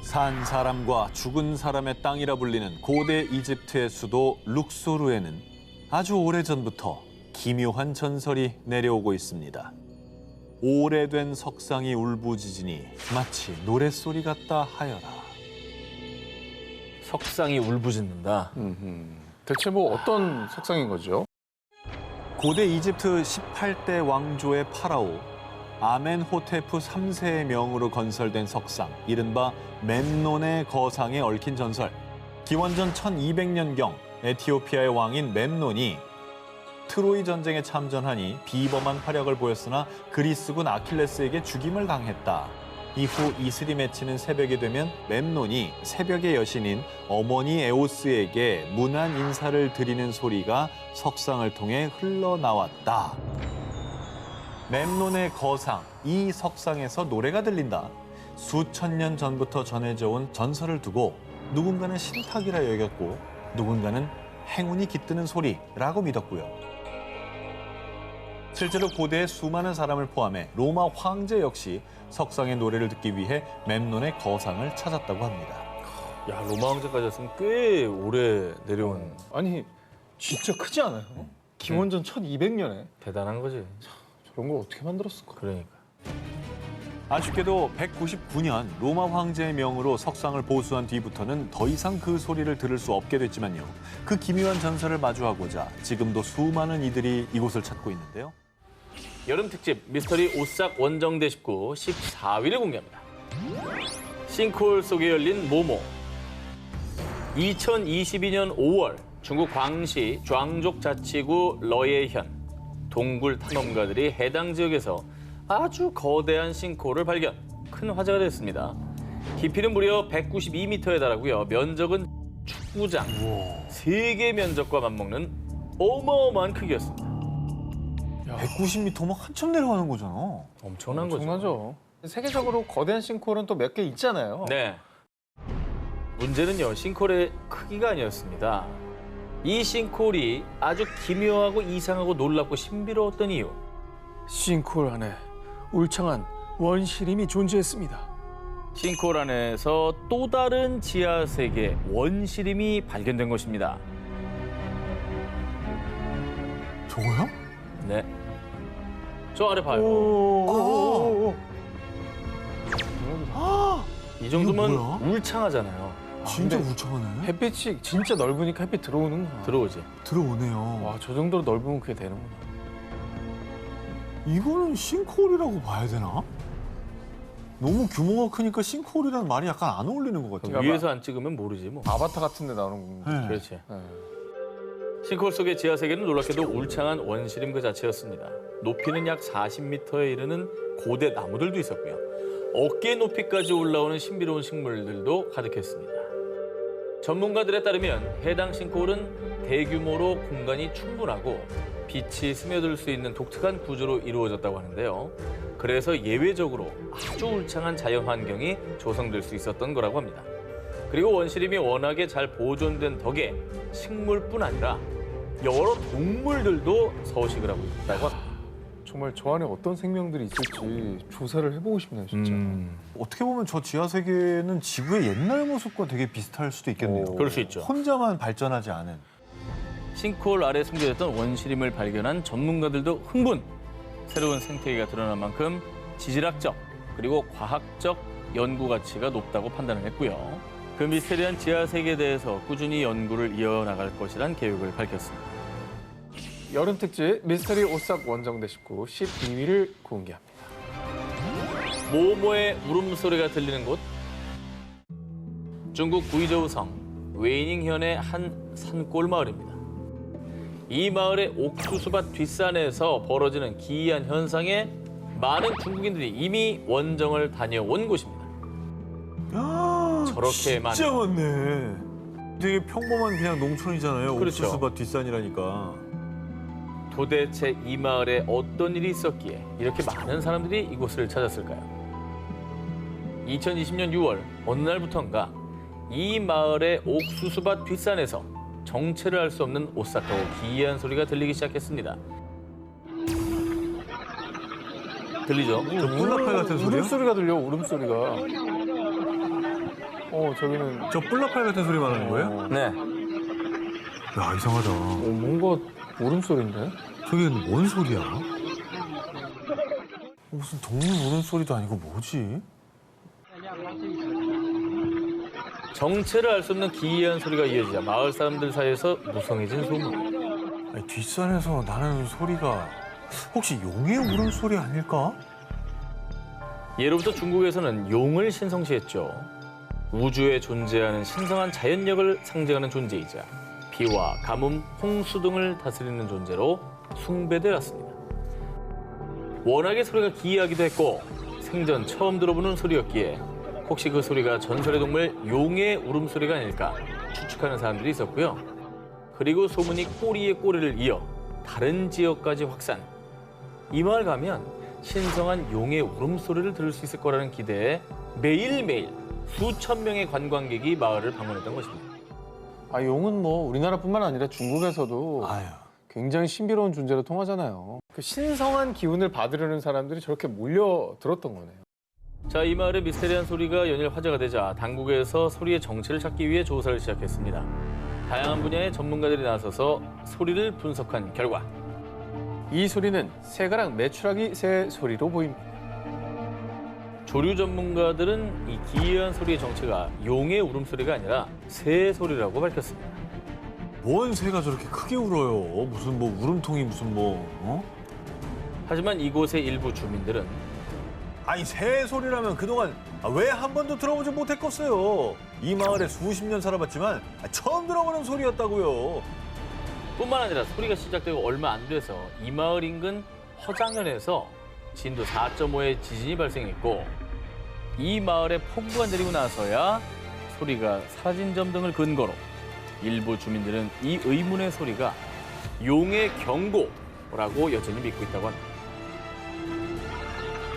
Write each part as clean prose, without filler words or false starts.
산 사람과 죽은 사람의 땅이라 불리는 고대 이집트의 수도 룩소르에는 아주 오래전부터 기묘한 전설이 내려오고 있습니다. 오래된 석상이 울부짖으니 마치 노랫소리 같다 하여라. 석상이 울부짖는다. 대체 뭐 어떤 석상인 거죠? 고대 이집트 18대 왕조의 파라오 아멘호테프 3세의 명으로 건설된 석상, 이른바 멤논의 거상에 얽힌 전설. 기원전 1200년경 에티오피아의 왕인 멤논이 트로이 전쟁에 참전하니 비범한 활약을 보였으나 그리스군 아킬레스에게 죽임을 당했다. 이후 이슬이 맺히는 새벽이 되면 멤논이 새벽의 여신인 어머니 에오스에게 문안 인사를 드리는 소리가 석상을 통해 흘러나왔다. 멤논의 거상, 이 석상에서 노래가 들린다. 수천 년 전부터 전해져 온 전설을 두고 누군가는 신탁이라 여겼고 누군가는 행운이 깃드는 소리라고 믿었고요. 실제로 고대의 수많은 사람을 포함해 로마 황제 역시 석상의 노래를 듣기 위해 멤논의 거상을 찾았다고 합니다. 야, 로마 황제까지 왔으면 꽤 오래 내려온 아니 진짜 크지 않아요? 기원전 1200년에 대단한 거지. 저런 걸 어떻게 만들었을까? 그러니까. 아쉽게도 199년 로마 황제의 명으로 석상을 보수한 뒤부터는 더 이상 그 소리를 들을 수 없게 됐지만요. 그 기묘한 전설을 마주하고자 지금도 수많은 이들이 이곳을 찾고 있는데요. 여름 특집 미스터리 오싹 원정대 19 14위를 공개합니다. 싱크홀 속에 열린 모모. 2022년 5월 중국 광시 좌ang족 자치구 러예현 동굴 탐험가들이 해당 지역에서 아주 거대한 싱크홀을 발견. 큰 화제가 됐습니다. 깊이는 무려 192m에 달하고요. 면적은 축구장 3개 면적과 맞먹는 어마어마한 크기였습니다. 190m면 한참 내려가는 거잖아. 엄청난 거죠. 엄청나죠. 세계적으로 거대한 싱크홀은 또 몇 개 있잖아요. 네. 문제는요, 싱크홀의 크기가 아니었습니다. 이 싱크홀이 아주 기묘하고 이상하고 놀랍고 신비로웠던 이유. 싱크홀 안에 울창한 원시림이 존재했습니다. 싱크홀 안에서 또 다른 지하 세계 원시림이 발견된 것입니다. 저거요? 네. 저 아래 봐요. 이 정도면 이거 뭐야? 울창하잖아요. 진짜 근데 울창하네. 햇빛이 진짜 넓으니까 햇빛 들어오는구나. 들어오지. 들어오네요. 와, 저 정도로 넓으면 그게 되는구나. 이거는 싱크홀이라고 봐야 되나? 너무 규모가 크니까 싱크홀이라는 말이 약간 안 어울리는 것 같아요. 위에서 안 찍으면 모르지 뭐. 아바타 같은 데 나오는 거. 네. 그렇지. 네. 싱크홀 속의 지하 세계는 놀랍게도 울창한 원시림 그 자체였습니다. 높이는 약 40m에 이르는 고대 나무들도 있었고요. 어깨 높이까지 올라오는 신비로운 식물들도 가득했습니다. 전문가들에 따르면 해당 싱크홀은 대규모로 공간이 충분하고 빛이 스며들 수 있는 독특한 구조로 이루어졌다고 하는데요. 그래서 예외적으로 아주 울창한 자연 환경이 조성될 수 있었던 거라고 합니다. 그리고 원시림이 워낙에 잘 보존된 덕에 식물뿐 아니라 여러 동물들도 서식을 하고 있다고 합니다. 정말 저 안에 어떤 생명들이 있을지 조사를 해보고 싶네요, 진짜. 어떻게 보면 저 지하 세계는 지구의 옛날 모습과 되게 비슷할 수도 있겠네요. 그럴 수 있죠. 혼자만 발전하지 않은. 싱크홀 아래 숨겨졌던 원시림을 발견한 전문가들도 흥분! 새로운 생태계가 드러난 만큼 지질학적 그리고 과학적 연구 가치가 높다고 판단을 했고요. 그 미스테리한 지하 세계에 대해서 꾸준히 연구를 이어나갈 것이란 계획을 밝혔습니다. 여름 특집 미스터리 오싹 원정대 19 12위를 공개합니다. 모모의 울음소리가 들리는 곳. 중국 구이저우 성 웨이닝현의 한 산골 마을입니다. 이 마을의 옥수수밭 뒷산에서 벌어지는 기이한 현상에 많은 중국인들이 이미 원정을 다녀온 곳입니다. 저렇게 많은. 진짜 많네. 되게 평범한 그냥 농촌이잖아요. 그렇죠. 옥수수밭 뒷산이라니까. 도대체 이 마을에 어떤 일이 있었기에 이렇게 많은 사람들이 이곳을 찾았을까요? 2020년 6월 어느 날부터인가 이 마을의 옥수수밭 뒷산에서 정체를 알 수 없는 오싹하고 기이한 소리가 들리기 시작했습니다. 들리죠? 저 뿔나팔 같은 소리요? 울음소리가 들려, 울음소리가. 저기는 저 뿔나팔 같은 소리 말하는 거예요? 네. 야, 이상하다. 뭔가 울음소리인데? 저게 뭔 소리야? 무슨 동물 울음소리도 아니고 뭐지? 정체를 알 수 없는 기이한 소리가 이어지자 마을 사람들 사이에서 무성해진 소문. 아니, 뒷산에서 나는 소리가 혹시 용의 울음소리 아닐까? 예로부터 중국에서는 용을 신성시했죠. 우주에 존재하는 신성한 자연력을 상징하는 존재이자 비와 가뭄, 홍수 등을 다스리는 존재로 숭배돼 왔습니다. 워낙에 소리가 기이하기도 했고 생전 처음 들어보는 소리였기에 혹시 그 소리가 전설의 동물 용의 울음소리가 아닐까 추측하는 사람들이 있었고요. 그리고 소문이 꼬리에 꼬리를 이어 다른 지역까지 확산. 이 마을 가면 신성한 용의 울음소리를 들을 수 있을 거라는 기대에 매일매일 수천 명의 관광객이 마을을 방문했던 것입니다. 용은 뭐 우리나라뿐만 아니라 중국에서도 아유. 굉장히 신비로운 존재로 통하잖아요. 그 신성한 기운을 받으려는 사람들이 저렇게 몰려들었던 거네요. 자, 이 마을의 미스테리한 소리가 연일 화제가 되자 당국에서 소리의 정체를 찾기 위해 조사를 시작했습니다. 다양한 분야의 전문가들이 나서서 소리를 분석한 결과 이 소리는 새가락 메추라기 새 소리로 보입니다. 조류 전문가들은 이 기이한 소리의 정체가 용의 울음소리가 아니라 새 소리라고 밝혔습니다. 뭔 새가 저렇게 크게 울어요? 무슨 뭐 울음통이 무슨 뭐 하지만 이곳의 일부 주민들은 아니 새 소리라면 그동안 왜 한 번도 들어보지 못했겠어요? 이 마을에 수십 년 살아봤지만 처음 들어보는 소리였다고요. 뿐만 아니라 소리가 시작되고 얼마 안 돼서 이 마을 인근 허장현에서 진도 4.5의 지진이 발생했고 이 마을에 폭우가 내리고 나서야 소리가 사라진 점 등을 근거로 일부 주민들은 이 의문의 소리가 용의 경고라고 여전히 믿고 있다고 합니다.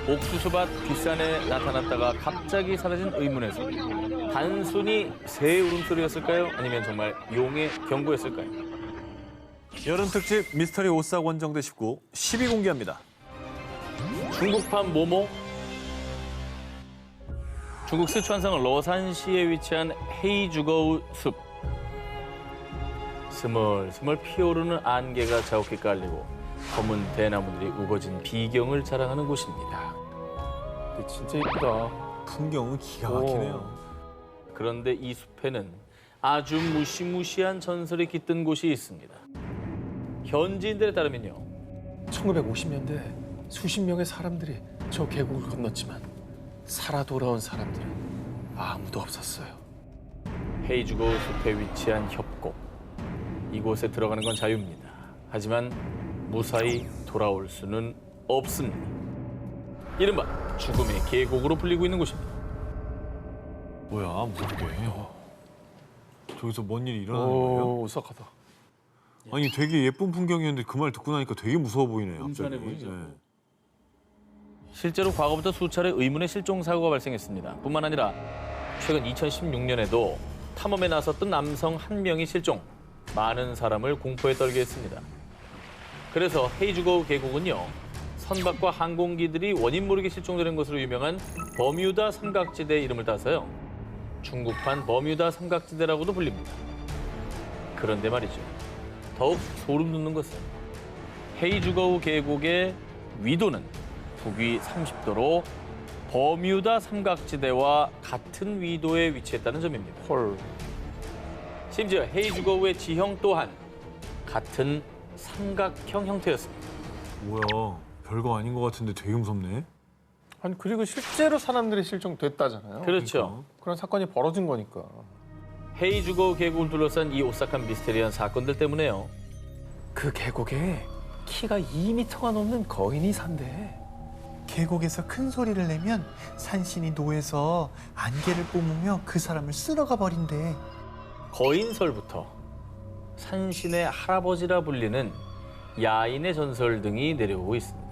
옥수수밭 뒷산에 나타났다가 갑자기 사라진 의문의 소리. 단순히 새의 울음소리였을까요? 아니면 정말 용의 경고였을까요? 여름 특집 미스터리 오싹 원정대 19 10위 공개합니다. 중국판 모모. 중국 스촨성 러산시에 위치한 헤이주거우 숲. 스멀스멀 피어오르는 안개가 자욱히 깔리고 검은 대나무들이 우거진 비경을 자랑하는 곳입니다. 근데 진짜 이쁘다. 풍경은 기가 막히네요. 그런데 이 숲에는 아주 무시무시한 전설이 깃든 곳이 있습니다. 현지인들에 따르면요. 1950년대 수십 명의 사람들이 저 계곡을 건넜지만 살아 돌아온 사람들은 아무도 없었어요. 헤이주거우 숲에 위치한 협곡. 이곳에 들어가는 건 자유입니다. 하지만 무사히 돌아올 수는 없습니다. 이른바 죽음의 계곡으로 불리고 있는 곳입니다. 뭐야 무섭게. 저기서 뭔 일이 일어나는 거예요? 오싹하다. 아니 되게 예쁜 풍경이었는데 그 말 듣고 나니까 되게 무서워 보이네요. 갑자기. 보이죠. 네. 실제로 과거부터 수차례 의문의 실종 사고가 발생했습니다. 뿐만 아니라 최근 2016년에도 탐험에 나섰던 남성 한 명이 실종, 많은 사람을 공포에 떨게 했습니다. 그래서 헤이주거우 계곡은요, 선박과 항공기들이 원인 모르게 실종되는 것으로 유명한 버뮤다 삼각지대의 이름을 따서요, 중국판 버뮤다 삼각지대라고도 불립니다. 그런데 말이죠, 더욱 소름 돋는 것은 헤이주거우 계곡의 위도는 북위 30도로 버뮤다 삼각지대와 같은 위도에 위치했다는 점입니다. 헐. 심지어 헤이주거우의 지형 또한 같은 삼각형 형태였습니다. 뭐야 별거 아닌 것 같은데 되게 무섭네. 아니 그리고 실제로 사람들이 실종됐다잖아요. 그렇죠. 그런 사건이 벌어진 거니까. 헤이주거우 계곡을 둘러싼 이 오싹한 미스테리한 사건들 때문에요. 그 계곡에 키가 2m가 넘는 거인이 산대. 계곡에서 큰 소리를 내면 산신이 노해서 안개를 뿜으며 그 사람을 쓸어가 버린대. 거인설부터 산신의 할아버지라 불리는 야인의 전설 등이 내려오고 있습니다.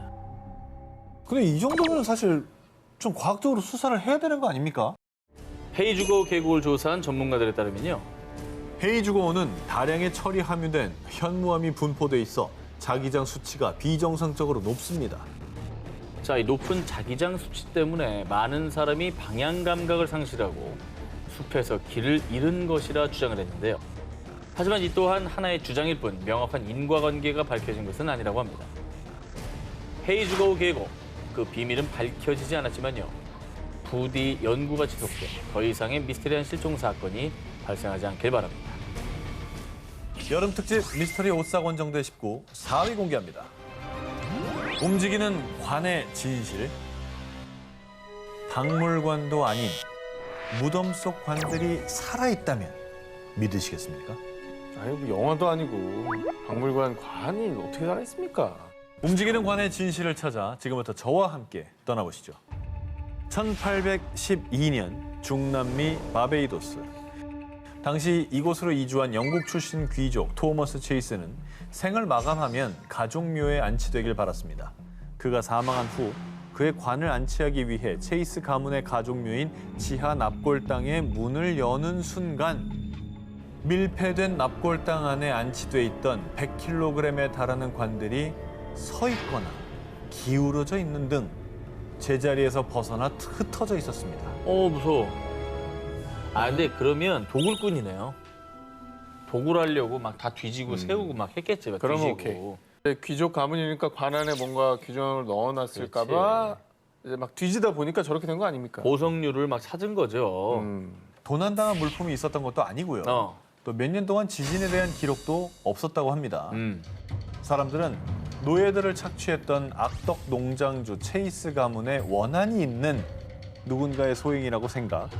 근데 이 정도면 사실 좀 과학적으로 수사를 해야 되는 거 아닙니까? 헤이주거우 계곡을 조사한 전문가들에 따르면요. 헤이주거우는 다량의 철이 함유된 현무암이 분포돼 있어 자기장 수치가 비정상적으로 높습니다. 자, 이 높은 자기장 수치 때문에 많은 사람이 방향 감각을 상실하고 숲에서 길을 잃은 것이라 주장을 했는데요. 하지만 이 또한 하나의 주장일 뿐 명확한 인과관계가 밝혀진 것은 아니라고 합니다. 헤이즈거우 계곡, 그 비밀은 밝혀지지 않았지만요. 부디 연구가 지속돼 더 이상의 미스테리한 실종 사건이 발생하지 않길 바랍니다. 여름 특집 미스터리 오싹원정대 19 4위 공개합니다. 움직이는 관의 진실. 박물관도 아닌 무덤 속 관들이 살아있다면 믿으시겠습니까? 아니 뭐 영화도 아니고 박물관 관이 어떻게 살아있습니까? 움직이는 관의 진실을 찾아 지금부터 저와 함께 떠나보시죠. 1812년 중남미 바베이도스. 당시 이곳으로 이주한 영국 출신 귀족 토머스 체이스는 생을 마감하면 가족묘에 안치되길 바랐습니다. 그가 사망한 후 그의 관을 안치하기 위해 체이스 가문의 가족묘인 지하 납골당의 문을 여는 순간 밀폐된 납골당 안에 안치돼 있던 100kg에 달하는 관들이 서 있거나 기울어져 있는 등 제자리에서 벗어나 흩어져 있었습니다. 무서워. 근데 그러면 도굴꾼이네요. 도굴하려고 막 다 뒤지고 세우고 막 했겠지. 막 그러면 뒤지고. 귀족 가문이니까 관 안에 뭔가 규정을 넣어놨을까봐 이제 막 뒤지다 보니까 저렇게 된 거 아닙니까? 보석류를 막 찾은 거죠. 도난당한 물품이 있었던 것도 아니고요. 또 몇 년 동안 지진에 대한 기록도 없었다고 합니다. 사람들은 노예들을 착취했던 악덕 농장주 체이스 가문의 원한이 있는 누군가의 소행이라고 생각.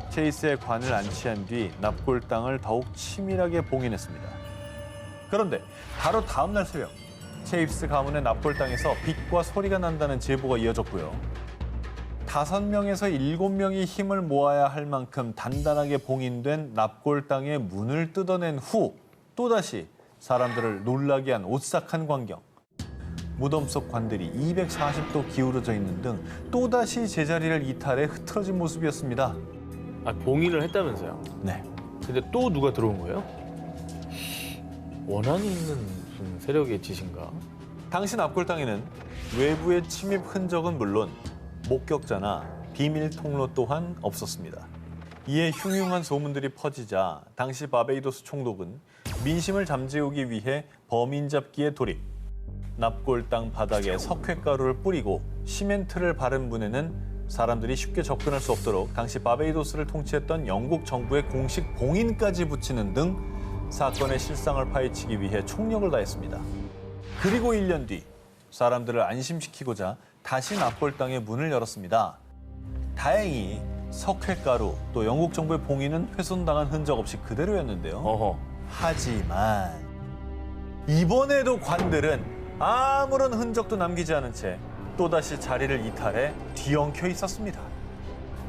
체이스의 관을 안치한 뒤 납골당을 더욱 치밀하게 봉인했습니다. 그런데 바로 다음 날 새벽 체이스 가문의 납골당에서 빛과 소리가 난다는 제보가 이어졌고요. 5명에서 7명이 힘을 모아야 할 만큼 단단하게 봉인된 납골당의 문을 뜯어낸 후 또다시 사람들을 놀라게 한 오싹한 광경. 무덤 속 관들이 240도 기울어져 있는 등 또다시 제자리를 이탈해 흐트러진 모습이었습니다. 봉인을 했다면서요? 네. 근데 또 누가 들어온 거예요? 원한이 있는 무슨 세력의 짓인가? 당시 납골당에는 외부의 침입 흔적은 물론 목격자나 비밀 통로 또한 없었습니다. 이에 흉흉한 소문들이 퍼지자 당시 바베이도스 총독은 민심을 잠재우기 위해 범인 잡기에 돌입. 납골당 바닥에 석회가루를 뿌리고 시멘트를 바른 문에는 사람들이 쉽게 접근할 수 없도록 당시 바베이도스를 통치했던 영국 정부의 공식 봉인까지 붙이는 등 사건의 실상을 파헤치기 위해 총력을 다했습니다. 그리고 1년 뒤 사람들을 안심시키고자 다시 납골당의 문을 열었습니다. 다행히 석회가루 또 영국 정부의 봉인은 훼손당한 흔적 없이 그대로였는데요. 하지만 이번에도 관들은 아무런 흔적도 남기지 않은 채 또다시 자리를 이탈해 뒤엉켜 있었습니다.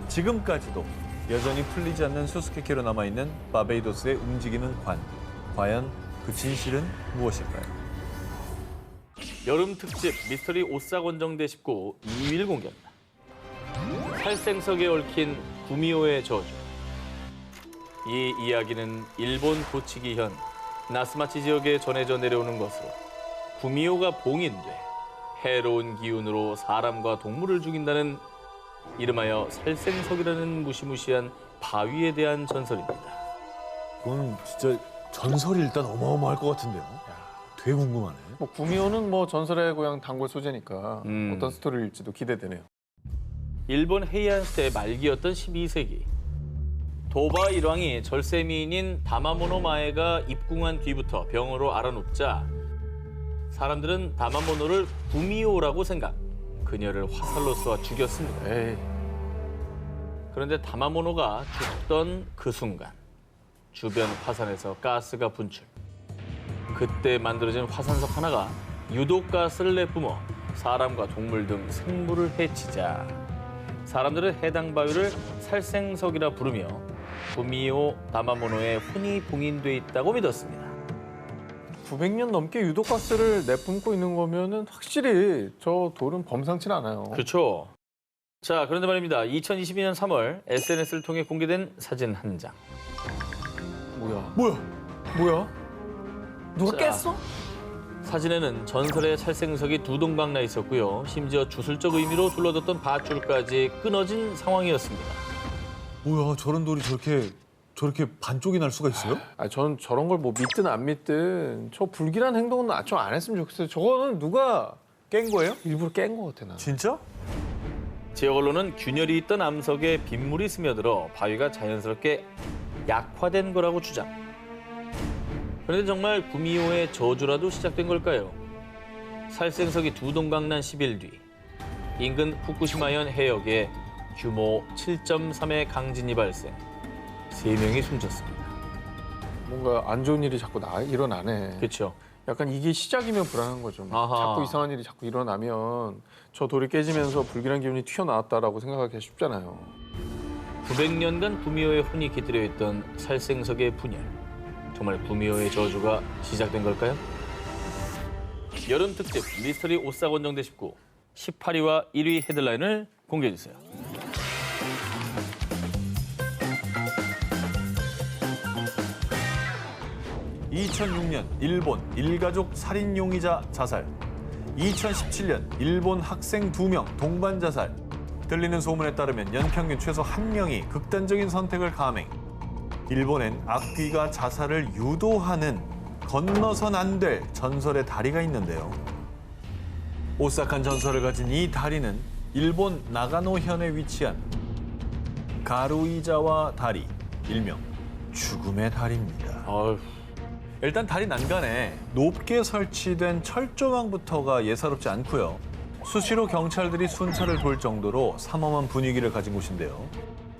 지금까지도 여전히 풀리지 않는 수수께끼로 남아있는 바베이도스의 움직이는 관. 과연 그 진실은 무엇일까요? 여름 특집 미스터리 오싹원정대 19 2일 공개합니다. 살생석에 얽힌 구미호의 저주. 이 이야기는 일본 도치기현 나스마치 지역에 전해져 내려오는 것으로 구미호가 봉인돼 해로운 기운으로 사람과 동물을 죽인다는 이름하여 살생석이라는 무시무시한 바위에 대한 전설입니다. 그건 진짜 전설이 일단 어마어마할 것 같은데요. 되게 궁금하네. 뭐 구미호는 뭐 전설의 고향 단골 소재니까 음. 어떤 스토리일지도 기대되네요. 일본 헤이안 시대 말기였던 12세기 도바 일왕이 절세미인인 다마모노 마에가 입궁한 뒤부터 병으로 앓아눕자 사람들은 다마모노를 구미호라고 생각, 그녀를 화살로 쏘아 죽였습니다. 에이. 그런데 다마모노가 죽던 그 순간 주변 화산에서 가스가 분출. 그때 만들어진 화산석 하나가 유독 가스를 내뿜어 사람과 동물 등 생물을 해치자 사람들은 해당 바위를 살생석이라 부르며 구미호 다마모노의 혼이 봉인돼 있다고 믿었습니다. 900년 넘게 유독가스를 내뿜고 있는 거면은 확실히 저 돌은 범상치 않아요. 그렇죠. 자, 그런데 말입니다. 2022년 3월 SNS를 통해 공개된 사진 한 장. 뭐야? 뭐야? 뭐야? 누가 자. 깼어? 사진에는 전설의 살생석이 두 동강 나 있었고요. 심지어 주술적 의미로 둘러뒀던 밧줄까지 끊어진 상황이었습니다. 뭐야, 저런 돌이 저렇게 반쪽이 날 수가 있어요? 아, 저는 저런 걸 뭐 믿든 안 믿든 저 불길한 행동은 좀 안 했으면 좋겠어요. 저거는 누가 깬 거예요? 일부러 깬 것 같아 나. 진짜? 지역 언론은 균열이 있던 암석에 빗물이 스며들어 바위가 자연스럽게 약화된 거라고 주장. 그런데 정말 구미호의 저주라도 시작된 걸까요? 살생석이 두 동강 난 10일 뒤 인근 후쿠시마현 해역에 규모 7.3의 강진이 발생. 3명이 숨졌습니다. 뭔가 안 좋은 일이 자꾸 일어나네. 그렇죠. 약간 이게 시작이면 불안한 거죠. 아하. 자꾸 이상한 일이 자꾸 일어나면 저 돌이 깨지면서 불길한 기운이 튀어나왔다라고 생각하기가 쉽잖아요. 900년간 구미호의 혼이 깃들여 있던 살생석의 분열. 정말 구미호의 저주가 시작된 걸까요? 여름 특집 미스터리 오싹원정대 19 18위와 1위 헤드라인을 공개해 주세요. (2006년) 일본 일가족 살인 용의자 자살. 2017년 일본 학생 2명 동반 자살. 들리는 소문에 따르면 연평균 최소 1명이 극단적인 선택을 감행. 일본엔 악귀가 자살을 유도하는 건너선 안 될 전설의 다리가 있는데요. 오싹한 전설을 가진 이 다리는 일본 나가노현에 위치한 가루이자와 다리, 일명 죽음의 다리입니다. 아유, 일단 다리 난간에 높게 설치된 철조망부터가 예사롭지 않고요. 수시로 경찰들이 순찰을 돌 정도로 삼엄한 분위기를 가진 곳인데요.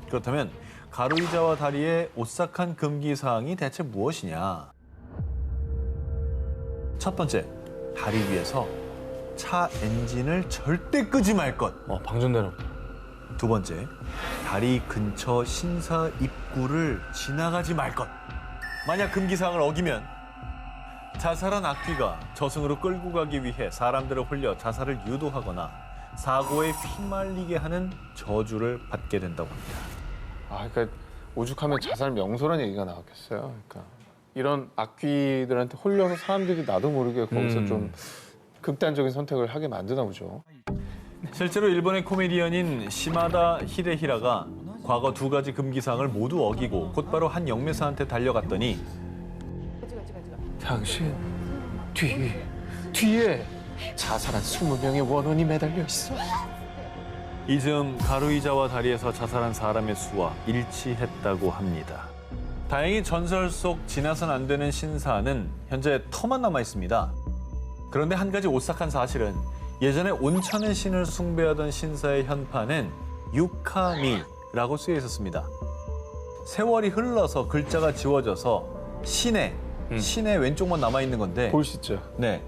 그렇다면 가루이자와 다리의 오싹한 금기 사항이 대체 무엇이냐? 첫 번째, 다리 위에서 차 엔진을 절대 끄지 말 것. 방전되는. 두 번째, 다리 근처 신사 입구를 지나가지 말 것. 만약 금기사항을 어기면 자살한 악귀가 저승으로 끌고 가기 위해 사람들을 홀려 자살을 유도하거나 사고에 휘말리게 하는 저주를 받게 된다고 합니다. 아, 그러니까 오죽하면 자살 명소란 얘기가 나왔겠어요. 그러니까 이런 악귀들한테 홀려서 사람들이 나도 모르게 거기서 좀 극단적인 선택을 하게 만드나 보죠. 실제로 일본의 코미디언인 시마다 히데히라가 과거 2가지 금기사항을 모두 어기고 곧바로 한 영매사한테 달려갔더니 당신 뒤에 자살한 20명의 원혼이 매달려 있어. 이즈음 가루이자와 다리에서 자살한 사람의 수와 일치했다고 합니다. 다행히 전설 속 지나선 안 되는 신사는 현재 터만 남아 있습니다. 그런데 한 가지 오싹한 사실은 예전에 온천의 신을 숭배하던 신사의 현판은 유카미라고 쓰여 있었습니다. 세월이 흘러서 글자가 지워져서 신의 왼쪽만 남아 있는 건데 볼시죠. 네,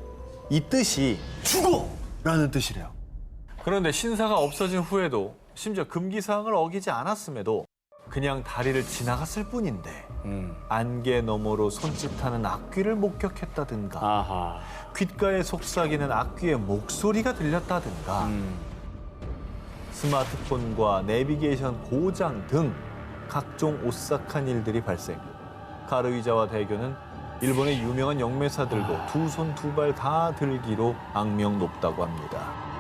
이 뜻이 죽어라는 뜻이래요. 그런데 신사가 없어진 후에도 심지어 금기사항을 어기지 않았음에도 그냥 다리를 지나갔을 뿐인데 안개 너머로 손짓하는 악귀를 목격했다든가 아하. 귓가에 속삭이는 악귀의 목소리가 들렸다든가 스마트폰과 내비게이션 고장 등 각종 오싹한 일들이 발생. 가루이자와 대교는 일본의 유명한 영매사들도 두 손 두 발 다 들기로 악명 높다고 합니다.